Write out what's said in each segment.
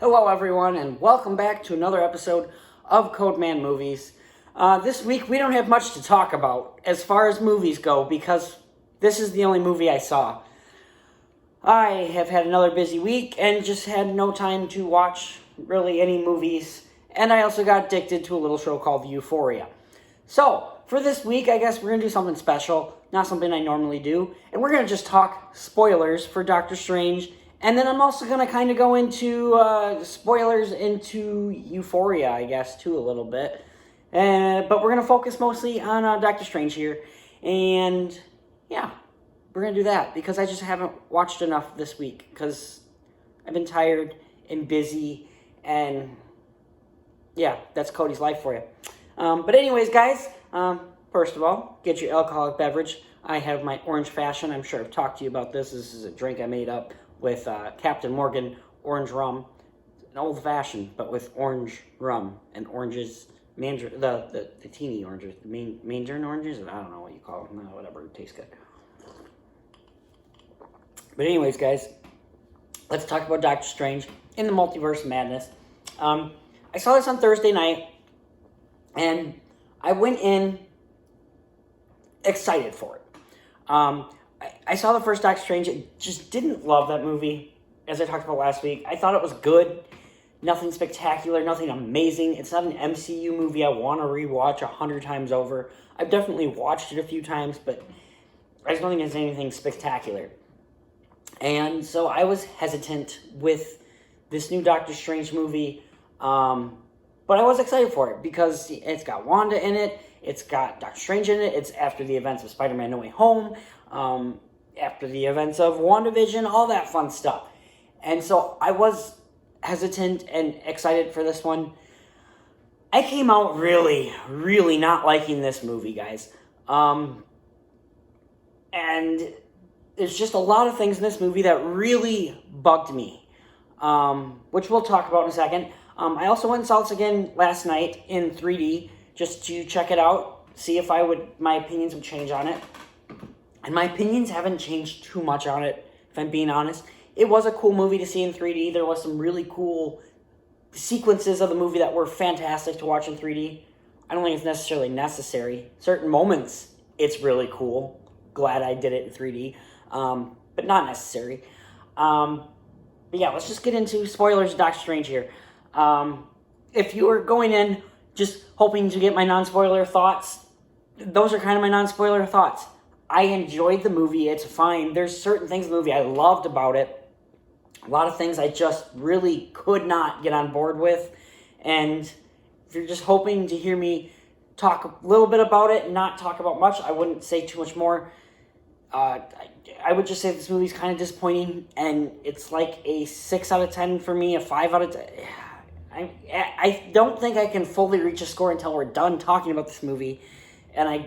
Hello everyone and welcome back to another episode of Codeman Movies. This week we don't have much to talk about as far as movies go because this is the only movie I saw. I have had another busy week and just had no time to watch really any movies, and I also got addicted to a little show called Euphoria. So, for this week I guess we're going to do something special, not something I normally do, and we're going to just talk spoilers for Doctor Strange. And then I'm also going to kind of go into spoilers into Euphoria, I guess, too, a little bit. But we're going to focus mostly on Doctor Strange here. And, yeah, we're going to do that because I just haven't watched enough this week because I've been tired and busy. And, yeah, that's Cody's life for you. But anyways, guys, first of all, get your alcoholic beverage. I have my orange fashion. I'm sure I've talked to you about this. This is a drink I made up with Captain Morgan orange rum, an old-fashioned, but with orange rum and oranges, the teeny oranges, the mandarin oranges, I don't know what you call them, whatever, it tastes good. But anyways, guys, let's talk about Doctor Strange in the Multiverse of Madness. I saw this on Thursday night, and I went in excited for it. I saw the first Doctor Strange. I just didn't love that movie, as I talked about last week. I thought it was good. Nothing spectacular, nothing amazing. It's not an MCU movie I want to rewatch 100 times over. I've definitely watched it a few times, but I just don't think it's anything spectacular. And so I was hesitant with this new Doctor Strange movie, but I was excited for it because it's got Wanda in it. It's got Doctor Strange in it. It's after the events of Spider-Man No Way Home, after the events of WandaVision, all that fun stuff. And so I was hesitant and excited for this one. I came out really, really not liking this movie, guys. And there's just a lot of things in this movie that really bugged me, which we'll talk about in a second. I also went and saw this again last night in 3D, just to check it out, see if my opinions would change on it. And my opinions haven't changed too much on it, if I'm being honest. It was a cool movie to see in 3D. There was some really cool sequences of the movie that were fantastic to watch in 3D. I don't think it's necessarily necessary. Certain moments, it's really cool. Glad I did it in 3D. But not necessary. But yeah, let's just get into spoilers of Doctor Strange here. If you are going in just hoping to get my non-spoiler thoughts, those are kind of my non-spoiler thoughts. I enjoyed the movie. It's fine. There's certain things in the movie I loved about it. A lot of things I just really could not get on board with. And if you're just hoping to hear me talk a little bit about it and not talk about much, I wouldn't say too much more. I would just say this movie's kind of disappointing, and it's like a 6 out of 10 for me, a 5 out of 10. I don't think I can fully reach a score until we're done talking about this movie, and I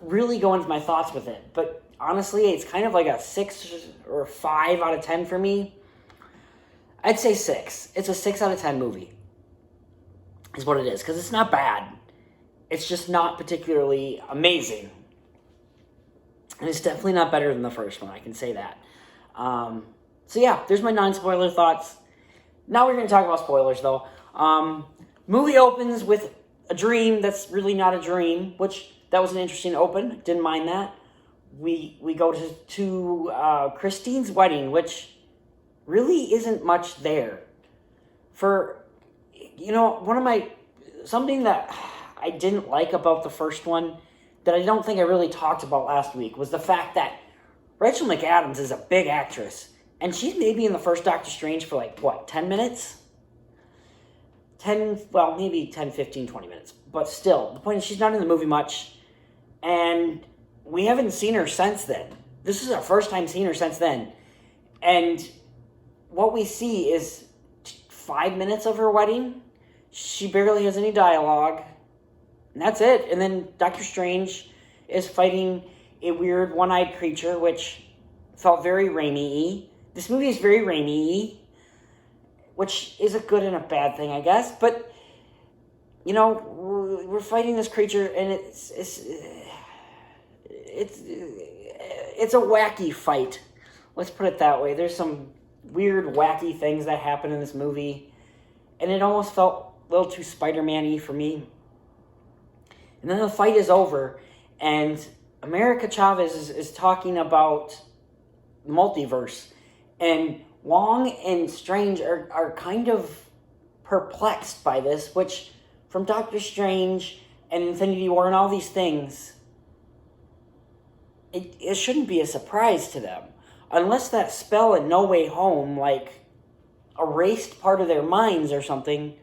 really go into my thoughts with it. But honestly, it's kind of like a 6 or 5 out of 10 for me. I'd say 6. It's a 6 out of 10 movie, is what it is, because it's not bad. It's just not particularly amazing. And it's definitely not better than the first one, I can say that. So yeah, there's my non-spoiler thoughts. Now we're going to talk about spoilers, though. Movie opens with a dream that's really not a dream, which that was an interesting open. Didn't mind that. We go to Christine's wedding, which really isn't much there. For, something that I didn't like about the first one that I don't think I really talked about last week was the fact that Rachel McAdams is a big actress. And she's maybe in the first Doctor Strange for 10 minutes? Maybe 10, 15, 20 minutes. But still, the point is she's not in the movie much. And we haven't seen her since then. This is our first time seeing her since then. And what we see is 5 minutes of her wedding. She barely has any dialogue. And that's it. And then Doctor Strange is fighting a weird one-eyed creature, which felt very Raimi-y. This movie is very Raimi-y, which is a good and a bad thing, I guess. But, we're fighting this creature, and it's a wacky fight. Let's put it that way. There's some weird, wacky things that happen in this movie. And it almost felt a little too Spider-Man-y for me. And then the fight is over, and America Chavez is talking about multiverse. And Wong and Strange are kind of perplexed by this, which from Doctor Strange and Infinity War and all these things, it shouldn't be a surprise to them. Unless that spell in No Way Home, like, erased part of their minds or something,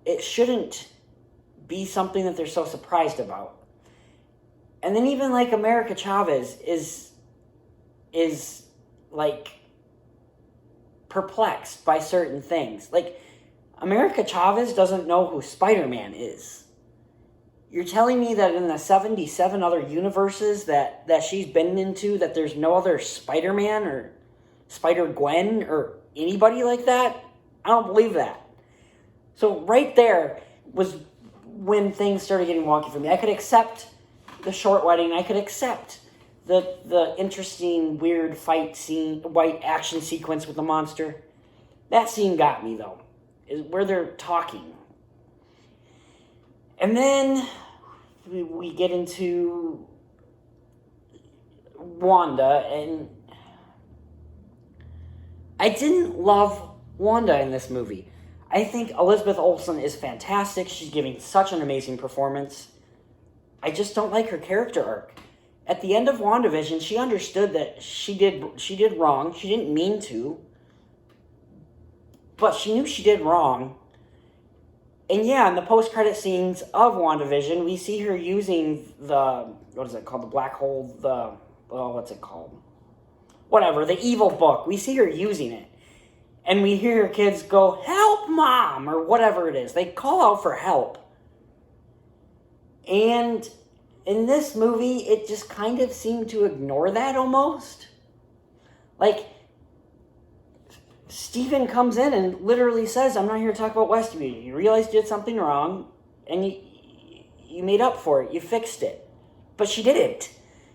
it shouldn't be something that they're so surprised about. And then even, like, America Chavez is like, perplexed by certain things. Like, America Chavez doesn't know who Spider-Man is. You're telling me that in the 77 other universes that she's been into, that there's no other Spider-Man or Spider-Gwen or anybody like that? I don't believe that. So right there was when things started getting wonky for me. I could accept the short wedding. I could accept the interesting, weird fight scene, white action sequence with the monster. That scene got me, though, is where they're talking. And then we get into Wanda, and I didn't love Wanda in this movie. I think Elizabeth Olsen is fantastic. She's giving such an amazing performance. I just don't like her character arc. At the end of WandaVision, she understood that she did wrong. She didn't mean to, but she knew she did wrong. And yeah, in the post-credit scenes of WandaVision, we see her using the, what is it called, the black hole, what's it called? Whatever, the evil book. We see her using it. And we hear her kids go, "Help, Mom," or whatever it is. They call out for help. And in this movie, it just kind of seemed to ignore that almost. Like, Stephen comes in and literally says, "I'm not here to talk about Westview. You realized you did something wrong, and you made up for it. You fixed it." But she didn't.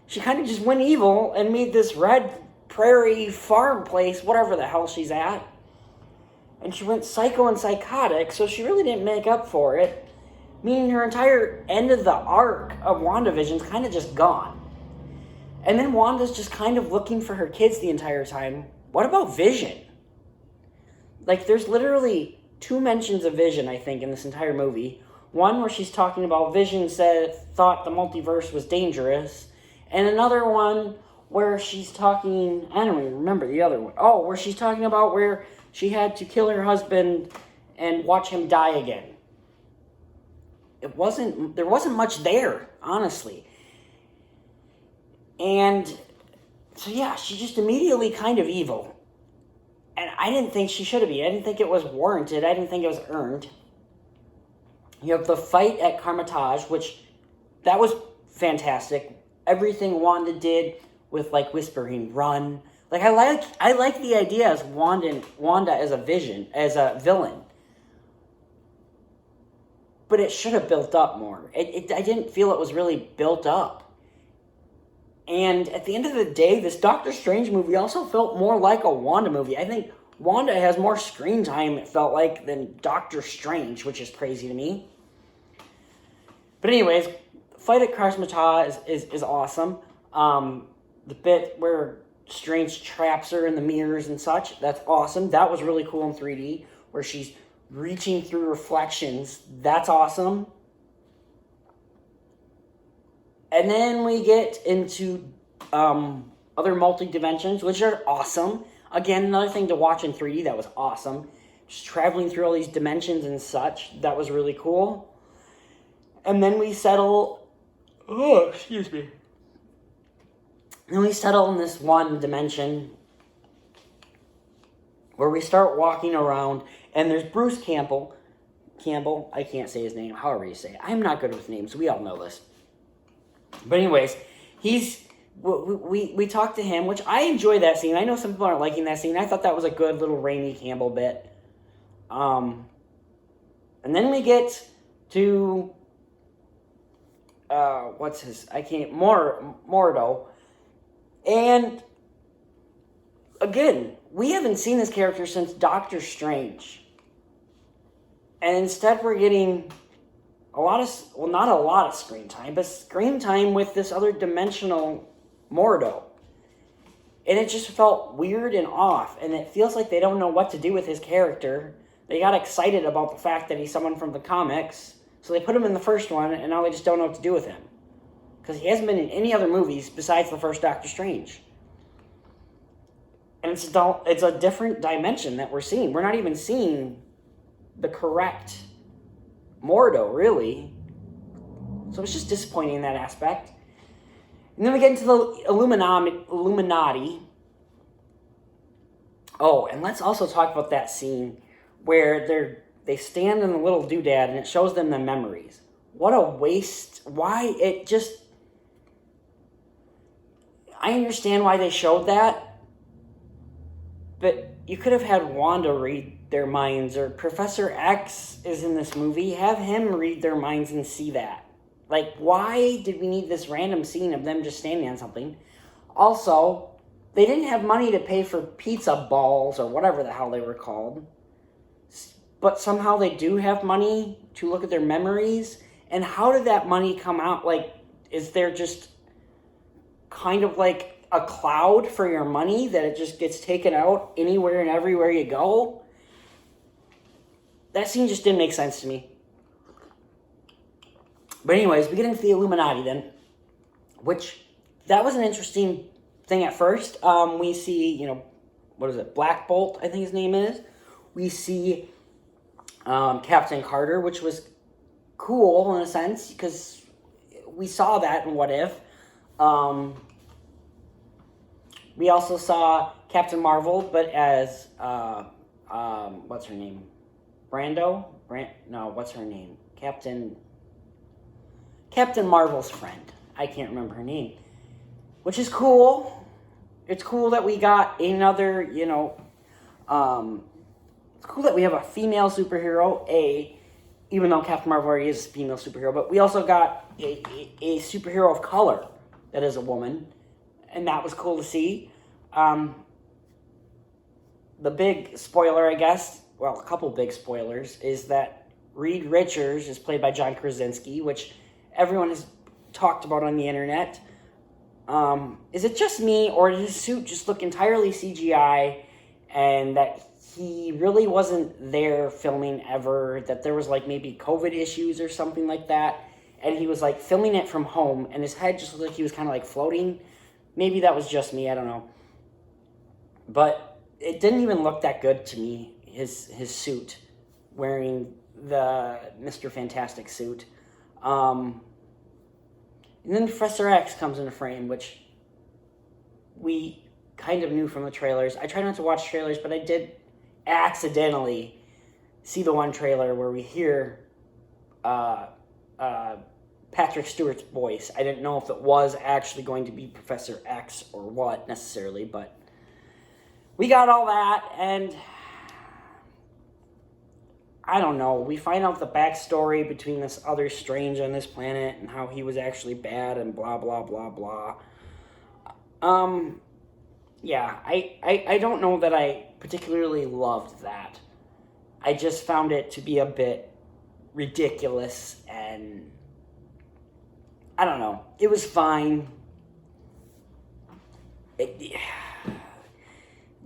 She kind of just went evil and made this red prairie farm place, whatever the hell she's at. And she went psycho and psychotic, so she really didn't make up for it. Meaning her entire end of the arc of WandaVision's kind of just gone. And then Wanda's just kind of looking for her kids the entire time. What about Vision? Like, there's literally 2 mentions of Vision, I think, in this entire movie. One where she's talking about Vision thought the multiverse was dangerous. And another one where she's talking, I don't even remember the other one. Oh, where she's talking about where she had to kill her husband and watch him die again. There wasn't much there, honestly. And so yeah, she's just immediately kind of evil. And I didn't think she should have been. I didn't think it was warranted. I didn't think it was earned. You have the fight at Carmitage, which, that was fantastic. Everything Wanda did with, like, whispering, "Run." Like, I like the idea as Wanda as a villain. But it should have built up more. I didn't feel it was really built up. And at the end of the day, this Doctor Strange movie also felt more like a Wanda movie. I think Wanda has more screen time, it felt like, than Doctor Strange, which is crazy to me. But anyways, fight at Krasmata is awesome. The bit where Strange traps her in the mirrors and such, that's awesome. That was really cool in 3D, where she's reaching through reflections. That's awesome. And then we get into other multi-dimensions, which are awesome. Again, another thing to watch in 3D that was awesome. Just traveling through all these dimensions and such. That was really cool. And then we settle... Oh, excuse me. Then we settle in this one dimension where we start walking around, and there's Bruce Campbell. I can't say his name, however you say it. I'm not good with names. We all know this. But anyways, we talked to him, which I enjoy that scene. I know some people aren't liking that scene. I thought that was a good little Raimi Campbell bit. And then we get to Mordo. And again, we haven't seen this character since Doctor Strange. And instead we're getting a lot of, well, not a lot of screen time, but screen time with this other dimensional Mordo. And it just felt weird and off, and it feels like they don't know what to do with his character. They got excited about the fact that he's someone from the comics, so they put him in the first one, and now they just don't know what to do with him. Because he hasn't been in any other movies besides the first Doctor Strange. And it's a different dimension that we're seeing. We're not even seeing the correct Mordo, really. So it's just disappointing in that aspect. And then we get into the Illuminati. Oh, and let's also talk about that scene where they stand in the little doodad and it shows them the memories. What a waste. Why it just... I understand why they showed that. But you could have had Wanda read their minds, or Professor X is in this movie. Have him read their minds and see that. Like, why did we need this random scene of them just standing on something? Also, they didn't have money to pay for pizza balls or whatever the hell they were called. But somehow they do have money to look at their memories. And how did that money come out? Like, is there just kind of like a cloud for your money that it just gets taken out anywhere and everywhere you go? That scene just didn't make sense to me. But anyways, we get into the Illuminati then, which, that was an interesting thing at first. We see, what is it, Black Bolt, I think his name is. We see Captain Carter, which was cool in a sense, because we saw that in What If. We also saw Captain Marvel, but as, what's her name? What's her name? Captain Marvel's friend. I can't remember her name. Which is cool. It's cool that we got another, it's cool that we have a female superhero, even though Captain Marvel already is a female superhero, but we also got a superhero of color that is a woman, and that was cool to see. The big spoiler, I guess, well, a couple big spoilers, is that Reed Richards is played by John Krasinski, which everyone has talked about on the internet. Is it just me, or does his suit just look entirely CGI, and that he really wasn't there filming ever, that there was like maybe COVID issues or something like that, and he was like filming it from home, and his head just looked like he was kind of like floating? Maybe that was just me, I don't know. But it didn't even look that good to me, his suit, wearing the Mr. Fantastic suit. And then Professor X comes into frame, which we kind of knew from the trailers. I try not to watch trailers, but I did accidentally see the one trailer where we hear Patrick Stewart's voice. I didn't know if it was actually going to be Professor X or what necessarily, but we got all that, and I don't know. We find out the backstory between this other Strange on this planet and how he was actually bad and blah, blah, blah, blah. Yeah, I don't know that I particularly loved that. I just found it to be a bit ridiculous, and I don't know. It was fine.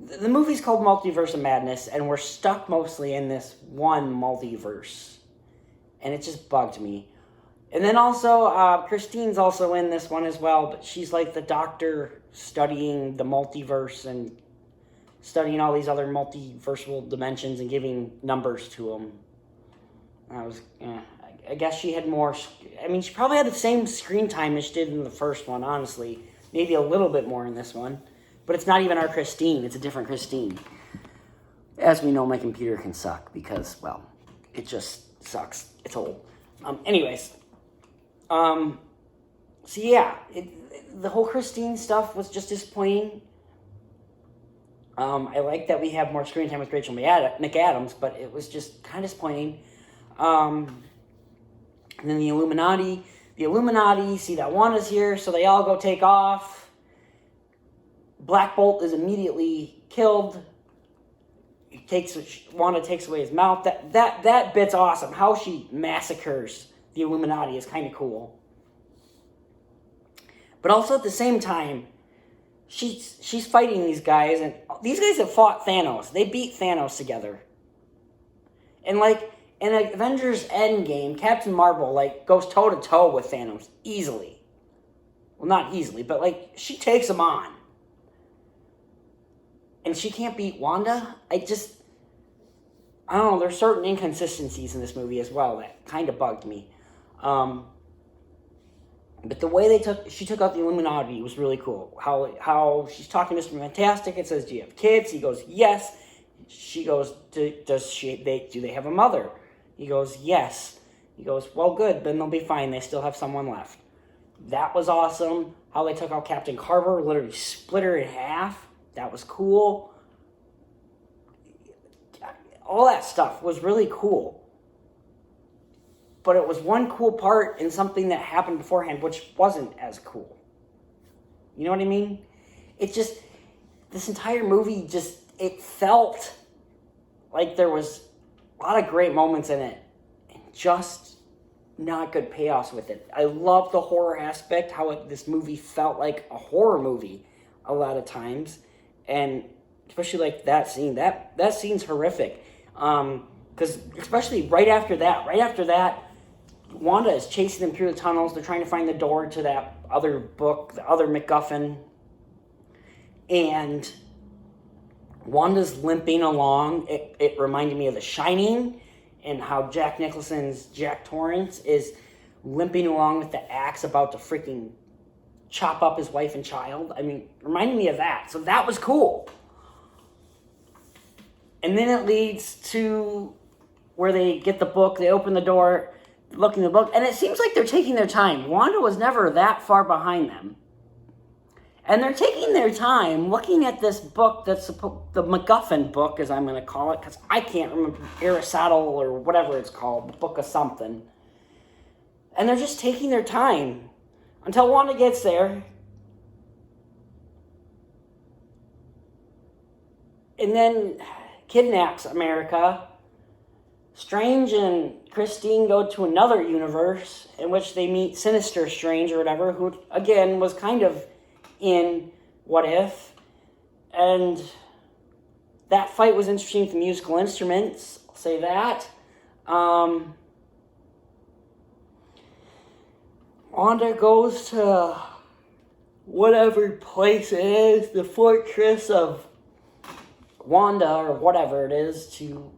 The movie's called Multiverse and Madness, and we're stuck mostly in this one multiverse. And it just bugged me. And then also, Christine's also in this one as well, but she's like the doctor studying the multiverse and studying all these other multiversal dimensions and giving numbers to them. I guess she had more... I mean, she probably had the same screen time as she did in the first one, honestly. Maybe a little bit more in this one. But it's not even our Christine. It's a different Christine. As we know, my computer can suck because, well, it just sucks. It's old. Anyways. So, yeah. The whole Christine stuff was just disappointing. I like that we have more screen time with Rachel McAdams, but it was just kind of disappointing. And then the Illuminati. The Illuminati see that Wanda's here, so they all go take off. Black Bolt is immediately killed Wanda takes away his mouth. That bit's awesome. How she massacres the Illuminati is kind of cool. But also at the same time, she's fighting these guys, and these guys have fought Thanos. They beat Thanos together. And like in Avengers Endgame, Captain Marvel like goes toe to toe with Thanos easily. Well, not easily, but like she takes him on. And she can't beat Wanda? I don't know, there's certain inconsistencies in this movie as well that kind of bugged me. But the way she took out the Illuminati was really cool. How she's talking to Mr. Fantastic, it says, do you have kids? He goes, yes. She goes, do they have a mother? He goes, yes. He goes, well, good, then they'll be fine. They still have someone left. That was awesome. How they took out Captain Carter, literally split her in half. That was cool. All that stuff was really cool. But it was one cool part in something that happened beforehand, which wasn't as cool. You know what I mean? This entire movie it felt like there was a lot of great moments in it, and just not good payoffs with it. I love the horror aspect, how this movie felt like a horror movie a lot of times, and especially like that scene. That scene's horrific, because especially right after that, Wanda is chasing them through the tunnels. They're trying to find the door to that other book, the other MacGuffin. And Wanda's limping along. It reminded me of The Shining, and how Jack Nicholson's Jack Torrance is limping along with the axe about to freaking chop up his wife and child. I mean, reminded me of that. So that was cool. And then it leads to where they get the book. They open the door, look in the book, and it seems like they're taking their time. Wanda was never that far behind them. And they're taking their time looking at this book that's the MacGuffin book, as I'm going to call it, because I can't remember, Aristotle or whatever it's called, the book of something. And they're just taking their time until Wanda gets there. And then kidnaps America. Strange and Christine go to another universe in which they meet Sinister Strange or whatever, who, again, was kind of in What If. And that fight was interesting with the musical instruments. I'll say that. Wanda goes to whatever place it is, the fortress of Wanda or whatever it is, to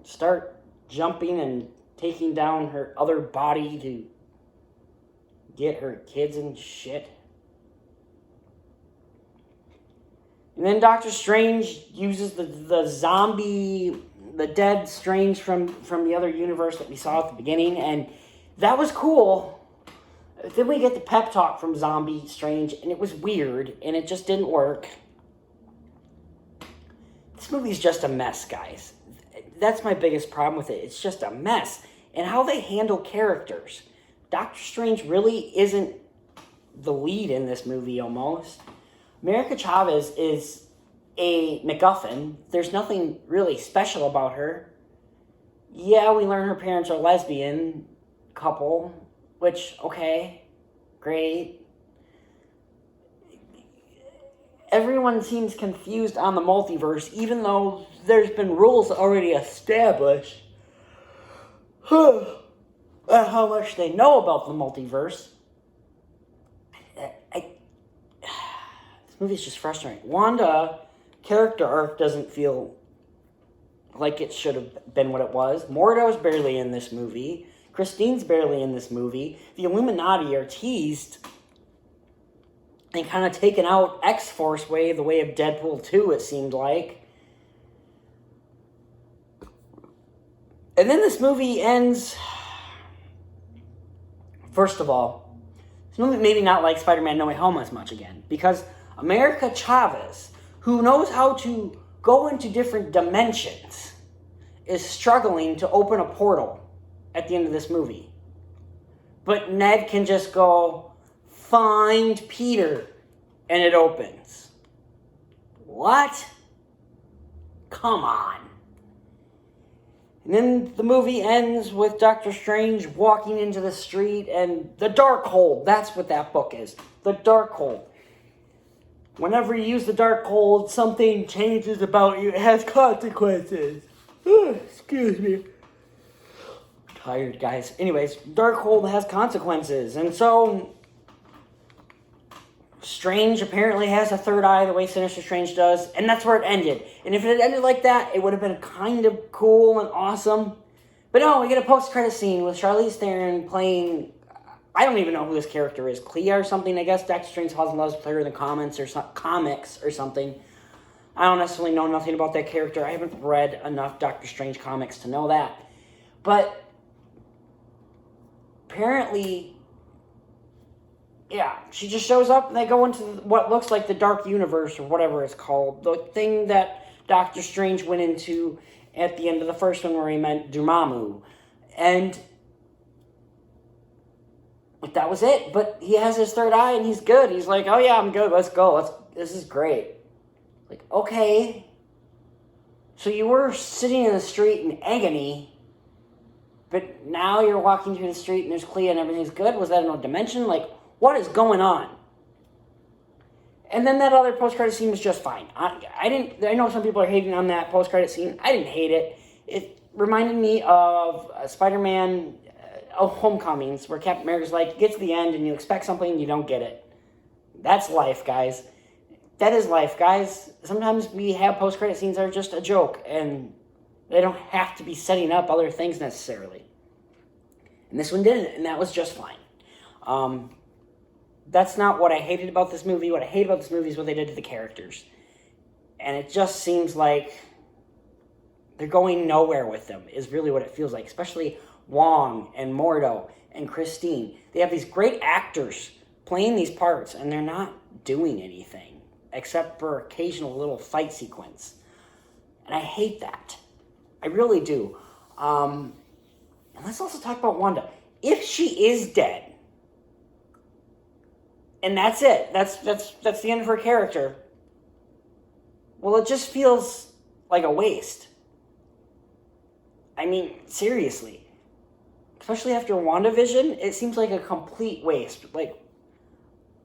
start jumping and taking down her other body to get her kids and shit. And then Doctor Strange uses the zombie, the dead Strange from the other universe that we saw at the beginning, and that was cool. Then we get the pep talk from Zombie Strange, and it was weird, and it just didn't work. This movie's just a mess, guys. That's my biggest problem with it. It's just a mess. And how they handle characters. Doctor Strange really isn't the lead in this movie, almost. America Chavez is a MacGuffin. There's nothing really special about her. Yeah, we learn her parents are lesbian couple, which, okay, great. Everyone seems confused on the multiverse, even though there's been rules already established on how much they know about the multiverse. This movie's just frustrating. Wanda character arc doesn't feel like it should have been what it was. Mordo's barely in this movie. Christine's barely in this movie. The Illuminati are teased and kind of taken out X-Force way, the way of Deadpool 2, it seemed like. And then this movie ends. First of all, this movie made me not like Spider-Man No Way Home as much again, because America Chavez, who knows how to go into different dimensions, is struggling to open a portal at the end of this movie. But Ned can just go, find Peter, and it opens. What? Come on. And then the movie ends with Doctor Strange walking into the street and the Darkhold. That's what that book is. The Darkhold. Whenever you use the Darkhold, something changes about you. It has consequences. Excuse me. I'm tired, guys. Anyways, Darkhold has consequences. And so Strange apparently has a third eye the way Sinister Strange does, and that's where it ended. And if it had ended like that, it would have been kind of cool and awesome. But no, we get a post-credit scene with Charlize Theron playing, I don't even know who this character is, Clea or something. I guess Doctor Strange loves to play her in the comics or something. I don't necessarily know nothing about that character. I haven't read enough Doctor Strange comics to know that. But apparently, yeah, she just shows up and they go into what looks like the Dark Universe or whatever it's called. The thing that Doctor Strange went into at the end of the first one where he met Dormammu. And that was it. But he has his third eye and he's good. He's like, oh yeah, I'm good. Let's go. This is great. Like, okay. So you were sitting in the street in agony, but now you're walking through the street and there's Clea and everything's good? Was that another dimension? Like, what is going on? And then that other post-credit scene was just fine. I know some people are hating on that post-credit scene. I didn't hate it. It reminded me of Spider-Man Homecomings, where Captain America's like, get to the end and you expect something and you don't get it. That's life, guys. That is life, guys. Sometimes we have post-credit scenes that are just a joke, and they don't have to be setting up other things necessarily. And this one didn't, and that was just fine. That's not what I hated about this movie. What I hate about this movie is what they did to the characters. And it just seems like they're going nowhere with them, is really what it feels like. Especially Wong and Mordo and Christine. They have these great actors playing these parts, and they're not doing anything except for occasional little fight sequence. And I hate that. I really do. And let's also talk about Wanda. If she is dead, and that's it, that's the end of her character, well, it just feels like a waste. I mean, seriously. Especially after WandaVision, it seems like a complete waste. Like,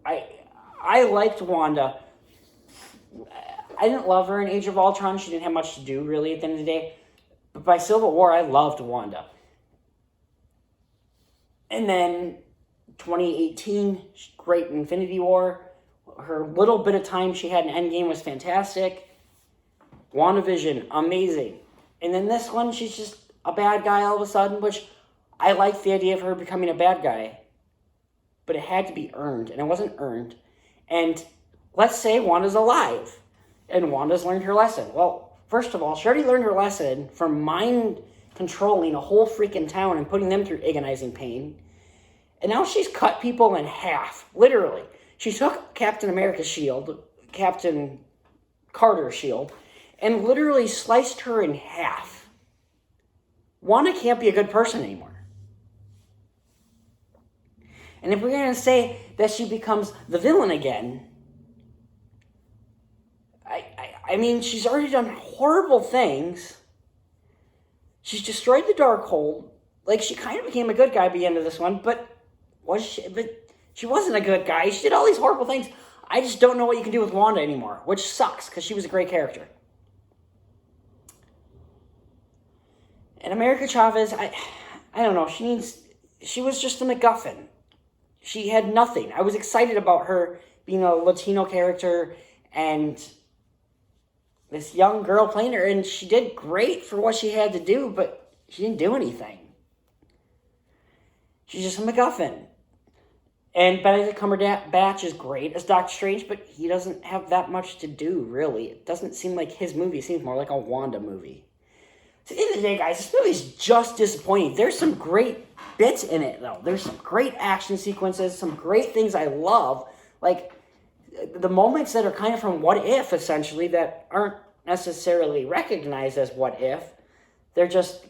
I liked Wanda. I didn't love her in Age of Ultron. She didn't have much to do, really, at the end of the day. But by Civil War, I loved Wanda. And then 2018, great Infinity War. Her little bit of time she had in Endgame was fantastic. WandaVision, amazing. And then this one, she's just a bad guy all of a sudden, which I liked the idea of her becoming a bad guy. But it had to be earned, and it wasn't earned. And let's say Wanda's alive, and Wanda's learned her lesson. Well, first of all, she already learned her lesson from mind-controlling a whole freaking town and putting them through agonizing pain. And now she's cut people in half, literally. She took Captain America's shield, Captain Carter's shield, and literally sliced her in half. Wanda can't be a good person anymore. And if we're going to say that she becomes the villain again, I mean, she's already done horrible things. She's destroyed the Darkhold. Like, she kind of became a good guy by the end of this one, but she wasn't a good guy. She did all these horrible things. I just don't know what you can do with Wanda anymore, which sucks, because she was a great character. And America Chavez, I don't know, she was just a MacGuffin. She had nothing. I was excited about her being a Latino character and this young girl playing her, and she did great for what she had to do, but she didn't do anything. She's just a MacGuffin. And Benedict Cumberbatch is great as Doctor Strange, but he doesn't have that much to do, really. It doesn't seem like his movie. It seems more like a Wanda movie. So at the end of the day, guys, this movie's just disappointing. There's some great bits in it, though. There's some great action sequences, some great things I love. Like, the moments that are kind of from What If, essentially, that aren't necessarily recognized as What If. They're just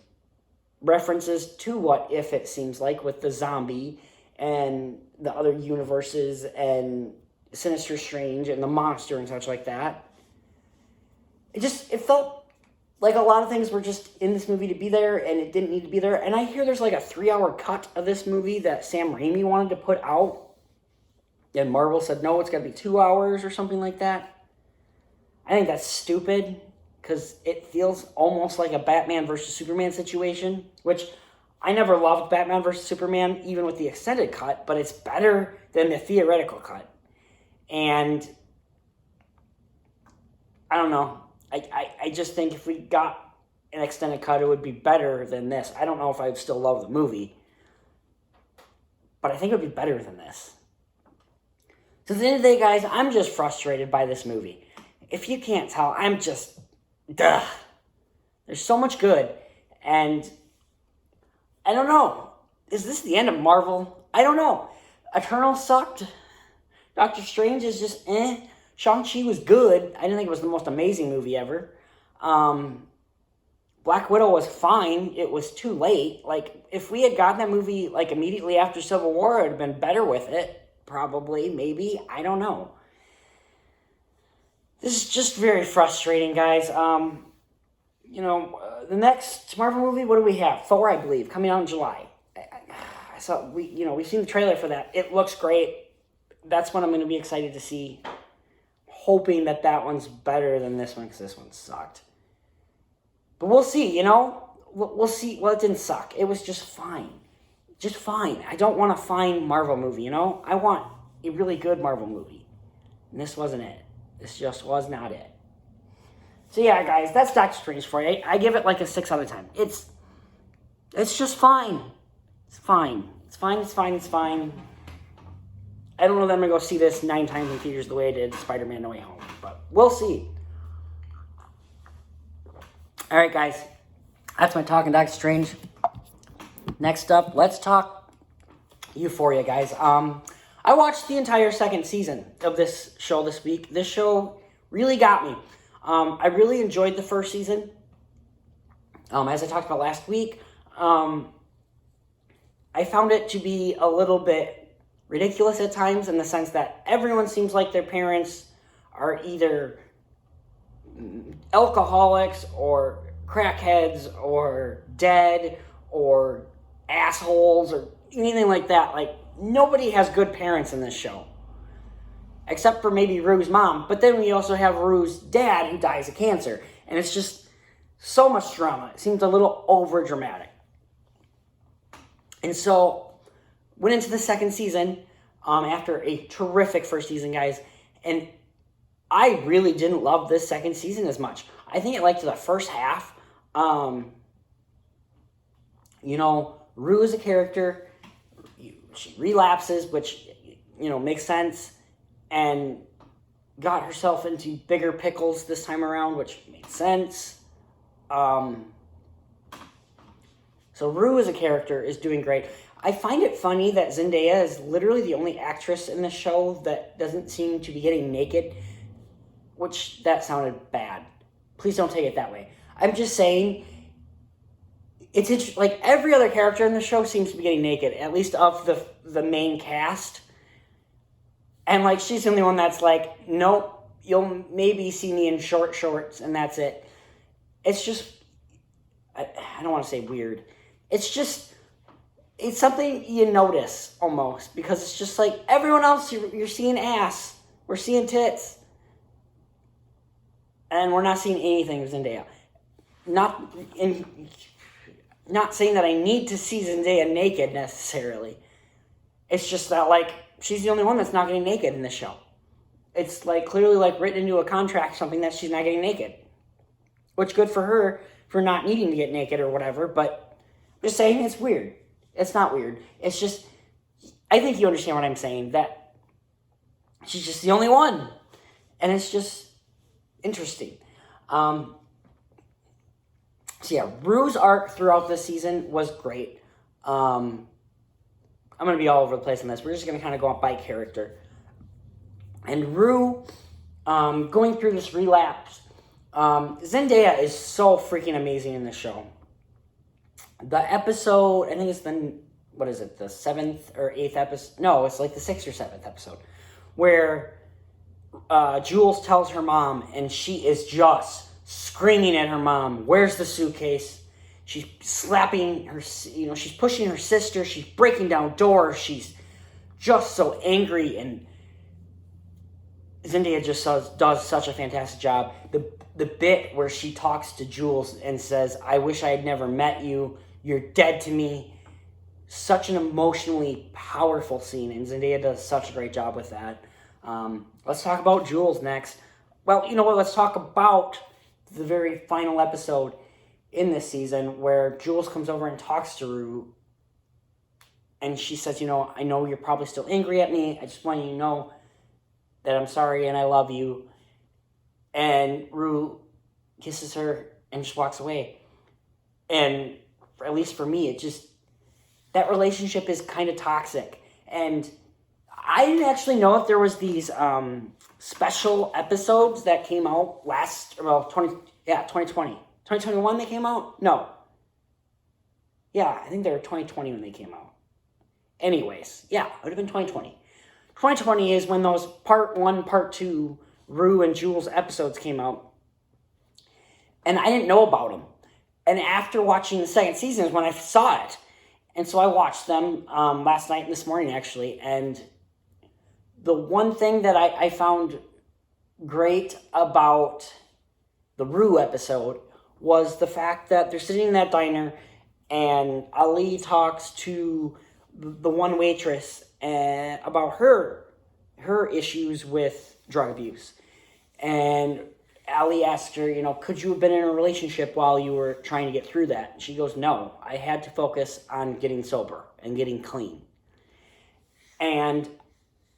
references to What If, it seems like, with the zombie and the other universes and Sinister Strange and the monster and such like that. It felt like a lot of things were just in this movie to be there, and it didn't need to be there. And I hear there's like a 3-hour cut of this movie that Sam Raimi wanted to put out. And Marvel said, no, it's got to be 2 hours or something like that. I think that's stupid, because it feels almost like a Batman versus Superman situation, which I never loved Batman versus Superman, even with the extended cut, but it's better than the theoretical cut. And I don't know. I just think if we got an extended cut, it would be better than this. I don't know if I'd still love the movie, but I think it would be better than this. So at the end of the day, guys, I'm just frustrated by this movie. If you can't tell, I'm just, duh. There's so much good, and I don't know. Is this the end of Marvel? I don't know. Eternal sucked. Doctor Strange is just eh. Shang-Chi was good. I didn't think it was the most amazing movie ever. Black Widow was fine. It was too late. Like, if we had gotten that movie, like, immediately after Civil War, I would have been better with it. Probably, maybe. I don't know. This is just very frustrating, guys. The next Marvel movie, what do we have? Thor, I believe, coming out in July. I saw, we've seen the trailer for that. It looks great. That's what I'm going to be excited to see. Hoping that one's better than this one, because this one sucked. But we'll see, We'll see. Well, it didn't suck. It was just fine. Just fine. I don't want a fine Marvel movie, I want a really good Marvel movie. And this wasn't it. This just was not it. So yeah, guys, that's Doctor Strange for you. I give it like a 6 out of 10. It's just fine. It's fine. It's fine, it's fine, it's fine. I don't know that I'm going to go see this 9 times in theaters the way I did Spider-Man No Way Home. But we'll see. Alright, guys. That's my talk on Doctor Strange. Next up, let's talk Euphoria, guys. I watched the entire second season of this show this week. This show really got me. I really enjoyed the first season. As I talked about last week, I found it to be a little bit ridiculous at times, in the sense that everyone seems like their parents are either alcoholics or crackheads or dead or assholes or anything like that. Like, nobody has good parents in this show, except for maybe Rue's mom. But then we also have Rue's dad, who dies of cancer, and it's just so much drama. It seems a little over dramatic. And so went into the second season after a terrific first season, guys. And I really didn't love this second season as much. I think it liked the first half. Rue is a character. She relapses, which, makes sense. And got herself into bigger pickles this time around, which made sense. So Rue as a character is doing great. I find it funny that Zendaya is literally the only actress in the show that doesn't seem to be getting naked, which, that sounded bad. Please don't take it that way. I'm just saying, it's interesting. Like, every other character in the show seems to be getting naked, at least of the main cast. And, like, she's the only one that's like, nope, you'll maybe see me in short shorts, and that's it. It's just, I don't want to say weird. It's something you notice, almost, because it's just like, everyone else, you're seeing ass, we're seeing tits, and we're not seeing anything with Zendaya. Not saying that I need to see Zendaya naked, necessarily. It's just that, like, she's the only one that's not getting naked in this show. It's, like, clearly, like, written into a contract, something that she's not getting naked. Which, good for her, for not needing to get naked or whatever, but I'm just saying, it's weird. It's not weird. It's just, I think you understand what I'm saying, that she's just the only one. And it's just interesting. So yeah, Rue's arc throughout this season was great. I'm going to be all over the place on this. We're just going to kind of go up by character. And Rue, going through this relapse, Zendaya is so freaking amazing in this show. The episode, I think it's the 7th or 8th episode? No, it's like the 6th or 7th episode, where Jules tells her mom, and she is just screaming at her mom, "Where's the suitcase?" She's slapping her, she's pushing her sister. She's breaking down doors. She's just so angry, and Zendaya just does such a fantastic job. The bit where she talks to Jules and says, "I wish I had never met you. You're dead to me." Such an emotionally powerful scene, and Zendaya does such a great job with that. Let's talk about Jules next. Well, you know what? Let's talk about the very final episode in this season where Jules comes over and talks to Rue, and she says, "I know you're probably still angry at me. I just want you to know that I'm sorry and I love you." And Rue kisses her and just walks away. And at least for me, that relationship is kind of toxic. And I didn't actually know if there was these special episodes that came out 2020. 2021 they came out? No. Yeah, I think they were 2020 when they came out. Anyways, yeah, it would have been 2020. 2020 is when those part 1, part 2 Rue and Jules episodes came out. And I didn't know about them. And after watching the second season is when I saw it. And so I watched them last night and this morning, actually. And the one thing that I found great about the Rue episode was the fact that they're sitting in that diner and Ali talks to the one waitress about her issues with drug abuse. And Ali asked her, could you have been in a relationship while you were trying to get through that? And she goes, "No, I had to focus on getting sober and getting clean." And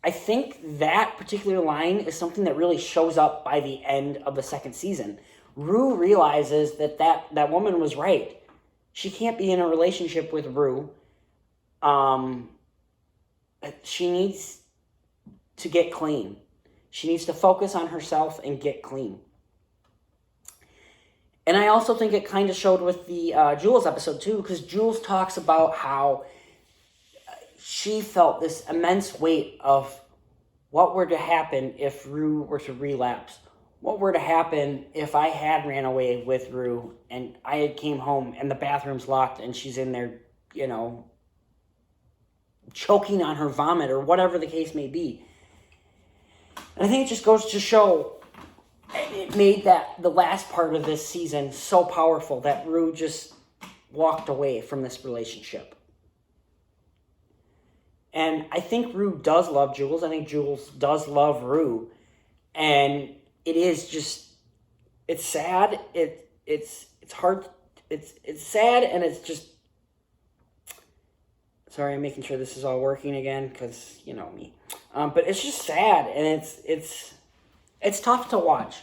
I think that particular line is something that really shows up by the end of the second season. Rue realizes that woman was right. She can't be in a relationship with Rue. She needs to get clean. She needs to focus on herself and get clean. And I also think it kind of showed with the Jules episode too, because Jules talks about how she felt this immense weight of what were to happen if Rue were to relapse. What were to happen if I had ran away with Rue and I had came home and the bathroom's locked and she's in there, choking on her vomit or whatever the case may be. And I think it just goes to show it made the last part of this season so powerful that Rue just walked away from this relationship. And I think Rue does love Jules. I think Jules does love Rue. And it is just, it's sad. It's hard. It's sad, and it's just, sorry, I'm making sure this is all working again, because you know me. But it's just sad, and it's tough to watch.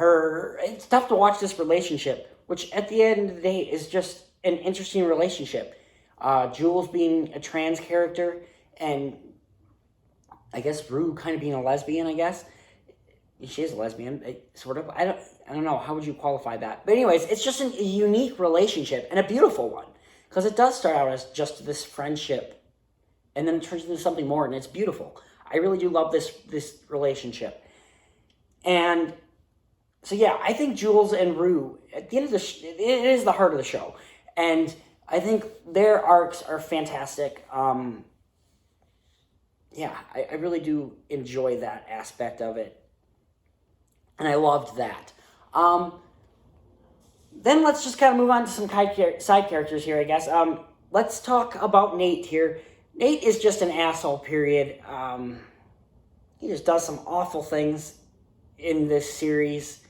It's tough to watch this relationship, which at the end of the day is just an interesting relationship. Jules being a trans character, and I guess Rue kind of being a lesbian, I guess. She is a lesbian, sort of. I don't know. How would you qualify that? But anyways, it's just a unique relationship, and a beautiful one. Because it does start out as just this friendship, and then it turns into something more, and it's beautiful. I really do love this relationship. And so, yeah, I think Jules and Rue, at the end of it is the heart of the show. And I think their arcs are fantastic. I really do enjoy that aspect of it. And I loved that. Then let's just kind of move on to some side characters here, I guess. Let's talk about Nate here. Nate is just an asshole, period. He just does some awful things in this series.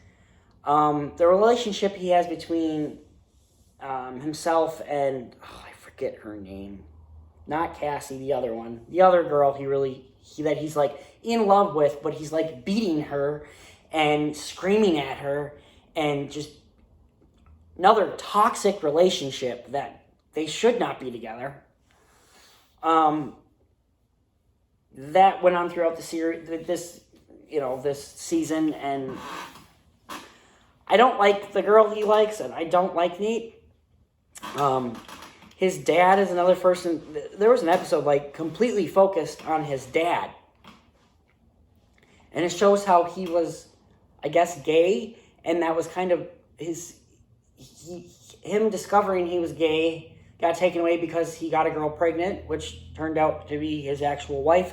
The relationship he has between himself and, I forget her name. Not Cassie, the other one. The other girl that he's like in love with, but he's like beating her and screaming at her, and just another toxic relationship that they should not be together. That went on throughout the series, this season, and I don't like the girl he likes, and I don't like Nate. His dad is another person. There was an episode completely focused on his dad, and it shows how he was, I guess, gay, and that was kind of him discovering he was gay got taken away because he got a girl pregnant, which turned out to be his actual wife,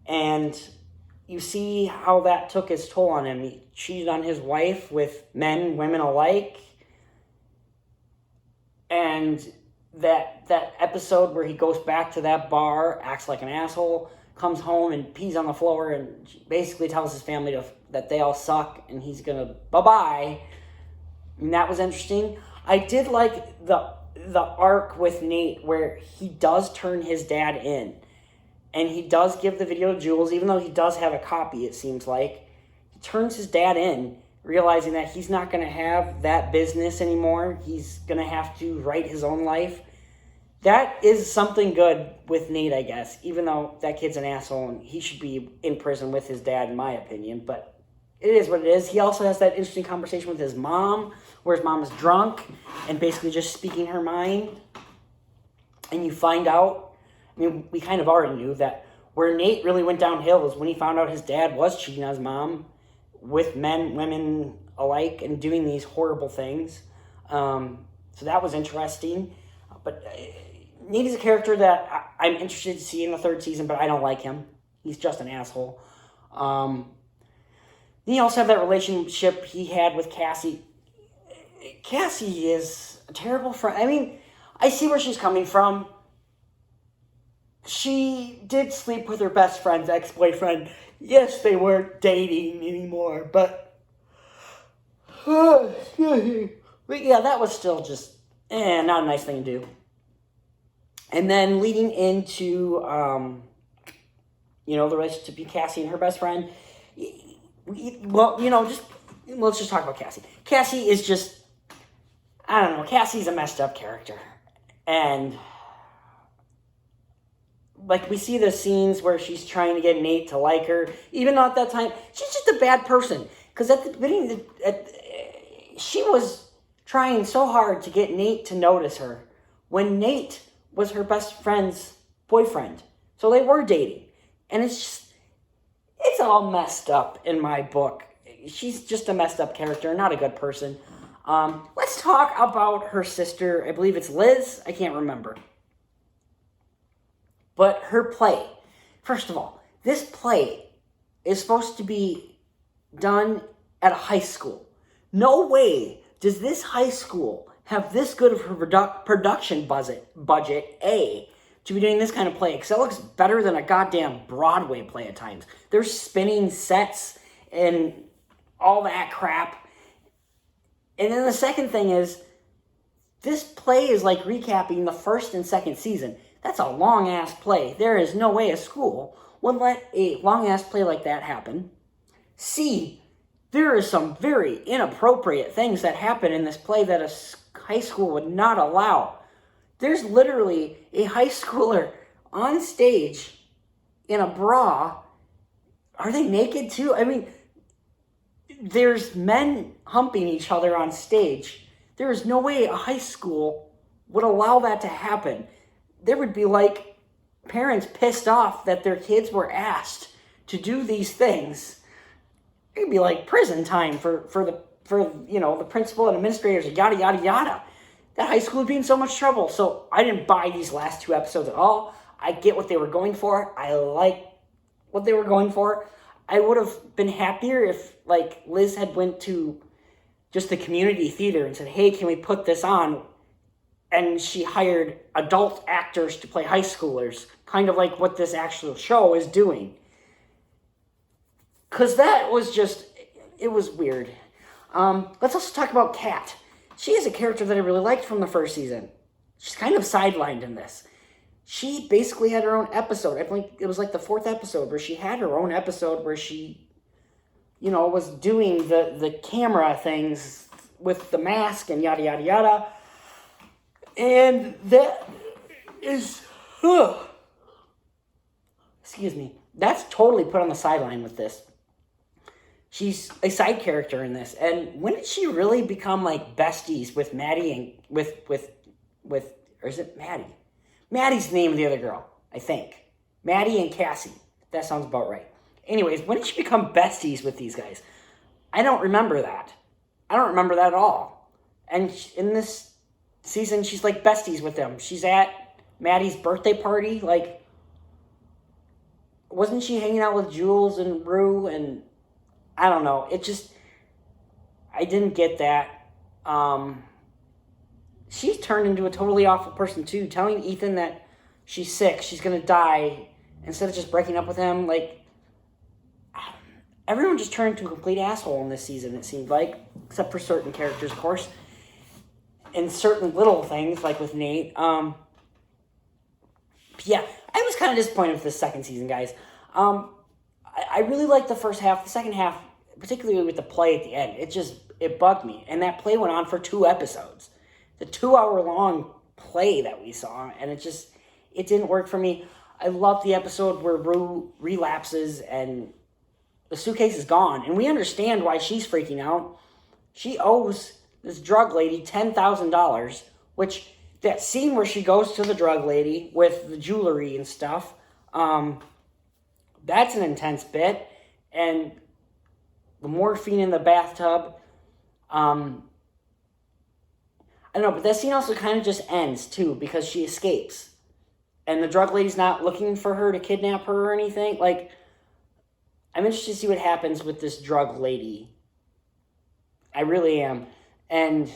and you see how that took its toll on him. He cheated on his wife with men, women alike, and that episode where he goes back to that bar, acts like an asshole, comes home and pees on the floor, and basically tells his family that they all suck and he's gonna bye-bye. And that was interesting. I did like the arc with Nate where he does turn his dad in. And he does give the video to Jules, even though he does have a copy, it seems like. He turns his dad in, realizing that he's not going to have that business anymore. He's going to have to write his own life. That is something good with Nate, I guess, even though that kid's an asshole and he should be in prison with his dad, in my opinion. But it is what it is. He also has that interesting conversation with his mom, where his mom is drunk and basically just speaking her mind. And you find out, I mean, we kind of already knew that where Nate really went downhill was when he found out his dad was cheating on his mom with men, women alike, and doing these horrible things. So that was interesting. But Nate is a character that I'm interested to see in the third season, but I don't like him. He's just an asshole. Then you also have that relationship he had with Cassie. Cassie is a terrible friend. I mean, I see where she's coming from. She did sleep with her best friend's ex-boyfriend. Yes, they weren't dating anymore, but yeah, that was still just not a nice thing to do. And then leading into the relationship between Cassie and her best friend. Let's just talk about Cassie. Cassie is just, I don't know. Cassie's a messed up character, and like, we see the scenes where she's trying to get Nate to like her, even though at that time, she's just a bad person. Because at the beginning, she was trying so hard to get Nate to notice her when Nate was her best friend's boyfriend. So they were dating. And it's all messed up in my book. She's just a messed up character, not a good person. Let's talk about her sister. I believe it's Liz. I can't remember. But her play, first of all, this play is supposed to be done at a high school. No way does this high school have this good of a production budget, to be doing this kind of play. Because it looks better than a goddamn Broadway play at times. They're spinning sets and all that crap. And then the second thing is, this play is like recapping the first and second season. That's a long-ass play. There is no way a school would let a long-ass play like that happen. C, there are some very inappropriate things that happen in this play that a high school would not allow. There's literally a high schooler on stage in a bra. Are they naked too? I mean, there's men humping each other on stage. There is no way a high school would allow that to happen. There would be like parents pissed off that their kids were asked to do these things. It'd be like prison time for the principal and administrators, yada yada yada. That high school would be in so much trouble. So I didn't buy these last two episodes at all. I get what they were going for. I like what they were going for. I would have been happier if like Liz had went to just the community theater and said, "Hey, can we put this on?" And she hired adult actors to play high schoolers, kind of like what this actual show is doing. Because that was just, it was weird. Let's also talk about Kat. She is a character that I really liked from the first season. She's kind of sidelined in this. She basically had her own episode. I think it was like the fourth episode where she had her own episode where she, was doing the camera things with the mask and yada, yada, yada. And that is, excuse me, that's totally put on the sideline with this. She's a side character in this. And when did she really become like besties with Maddie and with or is it Maddie? Maddie's the name of the other girl, I think. Maddie and Cassie. That sounds about right. Anyways, when did she become besties with these guys? I don't remember that. I don't remember that at all. And in this season, she's like besties with them. She's at Maddie's birthday party. Like, wasn't she hanging out with Jules and Rue? And I don't know. It just, I didn't get that. She's turned into a totally awful person too, telling Ethan that she's sick, she's gonna die, instead of just breaking up with him. Like, everyone just turned into a complete asshole in this season, it seemed like, except for certain characters, of course, and certain little things, like with Nate. Yeah, I was kind of disappointed with this second season, guys. I really liked the first half. The second half, particularly with the play at the end, it bugged me. And that play went on for 2 episodes. The 2-hour-long play that we saw, and it didn't work for me. I loved the episode where Rue relapses and the suitcase is gone, and we understand why she's freaking out. She owes this drug lady $10,000, which, that scene where she goes to the drug lady with the jewelry and stuff, that's an intense bit. And the morphine in the bathtub, I don't know, but that scene also kind of just ends, too, because she escapes. And the drug lady's not looking for her to kidnap her or anything. Like, I'm interested to see what happens with this drug lady. I really am. And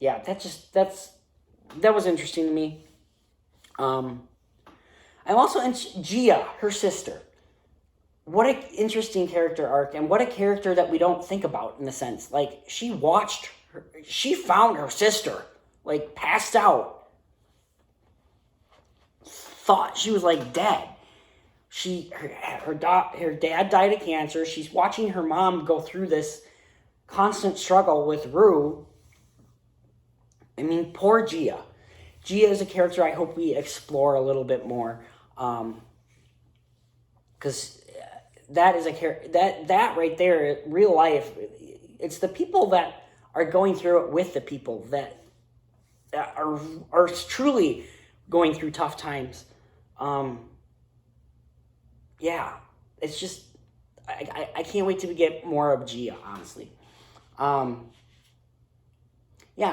yeah, that was interesting to me. I'm also Gia, her sister. What an interesting character arc, and what a character that we don't think about in a sense. Like, she found her sister, like, passed out. Thought she was, like, dead. Her dad died of cancer. She's watching her mom go through this constant struggle with Rue. I mean, poor Gia. Gia is a character I hope we explore a little bit more. Because that is a character, that right there, real life, it's the people that are going through it with the people that are truly going through tough times. Yeah, it's just, I can't wait to get more of Gia, honestly. Yeah,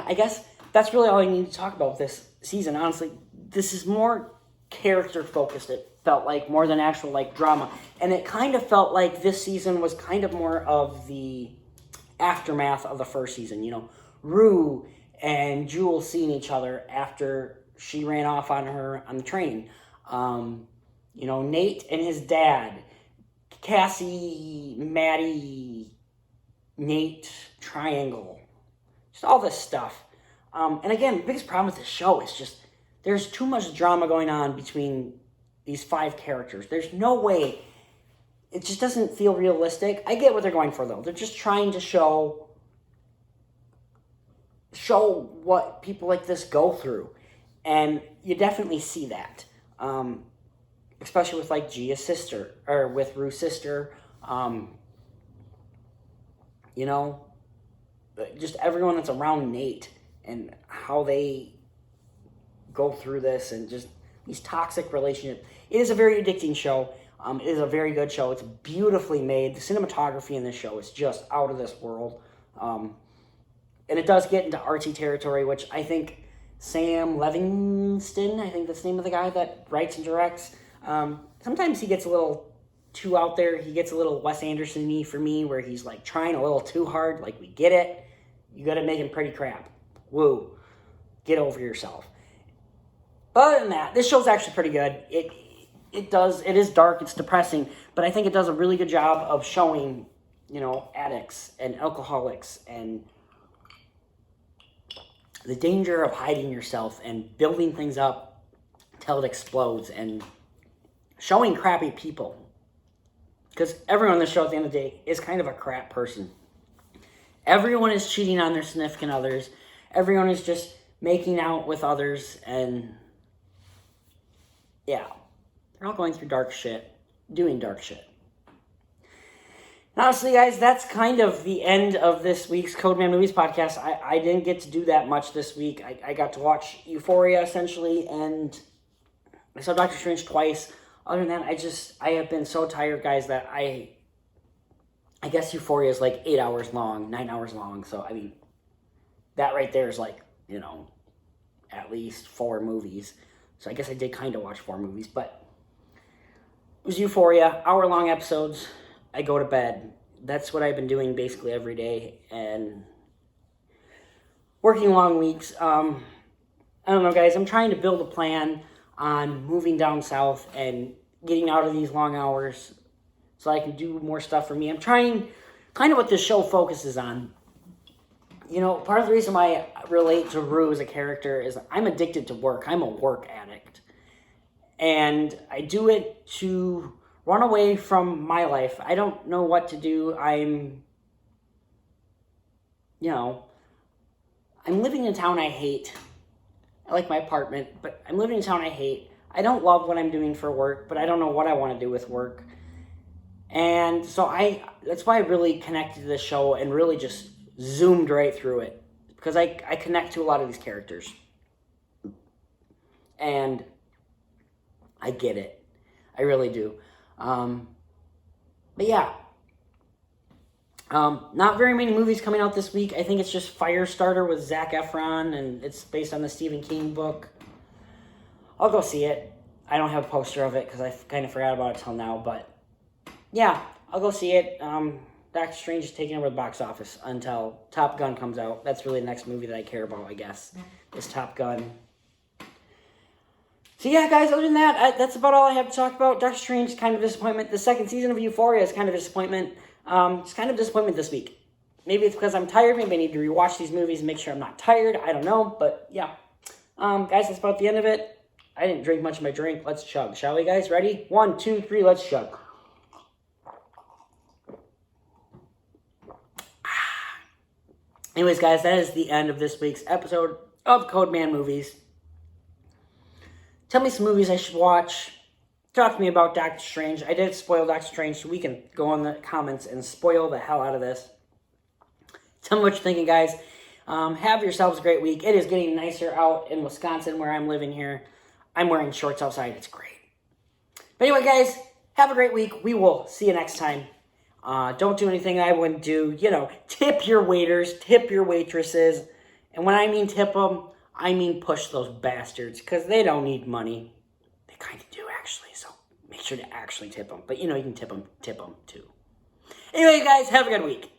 I guess that's really all I need to talk about this season, honestly. This is more character-focused, it felt like, more than actual, like, drama. And it kind of felt like this season was kind of more of the aftermath of the first season, you know. Rue and Jules seeing each other after she ran off on the train. You know, Nate and his dad. Cassie, Maddie, Nate, triangle. Just all this stuff. And again, the biggest problem with this show is just there's too much drama going on between these 5 characters. There's no way. It just doesn't feel realistic. I get what they're going for, though. They're just trying to show what people like this go through. And you definitely see that. Especially with, like, Gia's sister, or with Rue's sister. You know, just everyone that's around Nate and how they go through this and just these toxic relationships. It is a very addicting show. It is a very good show. It's beautifully made. The cinematography in this show is just out of this world. And it does get into artsy territory, which I think Sam Levingston, I think that's the name of the guy that writes and directs. Sometimes he gets a little too out there. He gets a little Wes Anderson-y for me, where he's, like, trying a little too hard. Like, we get it. You gotta make him pretty crap. Woo. Get over yourself. But other than that, this show's actually pretty good. It is dark, it's depressing, but I think it does a really good job of showing, you know, addicts and alcoholics and the danger of hiding yourself and building things up till it explodes, and showing crappy people. Because everyone in the show at the end of the day is kind of a crap person. Everyone is cheating on their significant others. Everyone is just making out with others, and yeah, they're all going through dark shit, doing dark shit. And honestly, guys, that's kind of the end of this week's Codeman Movies podcast. I didn't get to do that much this week. I got to watch Euphoria, essentially, and I saw Doctor Strange twice. Other than that, I have been so tired, guys, that I I guess Euphoria is like 8 hours long, 9 hours long. So, I mean, that right there is like, at least 4 movies. So I guess I did kind of watch 4 movies, but it was Euphoria, hour-long episodes. I go to bed. That's what I've been doing basically every day, and working long weeks. I don't know, guys. I'm trying to build a plan on moving down south and getting out of these long hours so I can do more stuff for me. I'm trying, kind of what this show focuses on. Part of the reason why I relate to Rue as a character is I'm addicted to work. I'm a work addict. And I do it to run away from my life. I don't know what to do. I'm living in a town I hate. I like my apartment, but I'm living in a town I hate. I don't love what I'm doing for work, but I don't know what I want to do with work. And so that's why I really connected to the show and really just zoomed right through it. Because I connect to a lot of these characters. And I get it. I really do. But yeah. Not very many movies coming out this week. I think it's just Firestarter with Zac Efron, and it's based on the Stephen King book. I'll go see it. I don't have a poster of it because I kind of forgot about it till now, but yeah, I'll go see it. Doctor Strange is taking over the box office until Top Gun comes out. That's really the next movie that I care about, I guess, is Top Gun. So yeah, guys, other than that, that's about all I have to talk about. Doctor Strange is kind of a disappointment. The second season of Euphoria is kind of a disappointment. It's kind of a disappointment this week. Maybe it's because I'm tired. Maybe I need to rewatch these movies and make sure I'm not tired. I don't know, but yeah. Guys, that's about the end of it. I didn't drink much of my drink. Let's chug, shall we, guys? Ready? 1, 2, 3, let's chug. Anyways, guys, that is the end of this week's episode of Code Man Movies. Tell me some movies I should watch. Talk to me about Doctor Strange. I did spoil Doctor Strange, so we can go in the comments and spoil the hell out of this. Tell me what you're thinking, guys. Have yourselves a great week. It is getting nicer out in Wisconsin where I'm living here. I'm wearing shorts outside. It's great. But anyway, guys, have a great week. We will see you next time. Don't do anything I wouldn't do. Tip your waiters, tip your waitresses. And when I mean tip them, I mean push those bastards because they don't need money. They kind of do, actually, so make sure to actually tip them. But, you can tip them too. Anyway, guys, have a good week.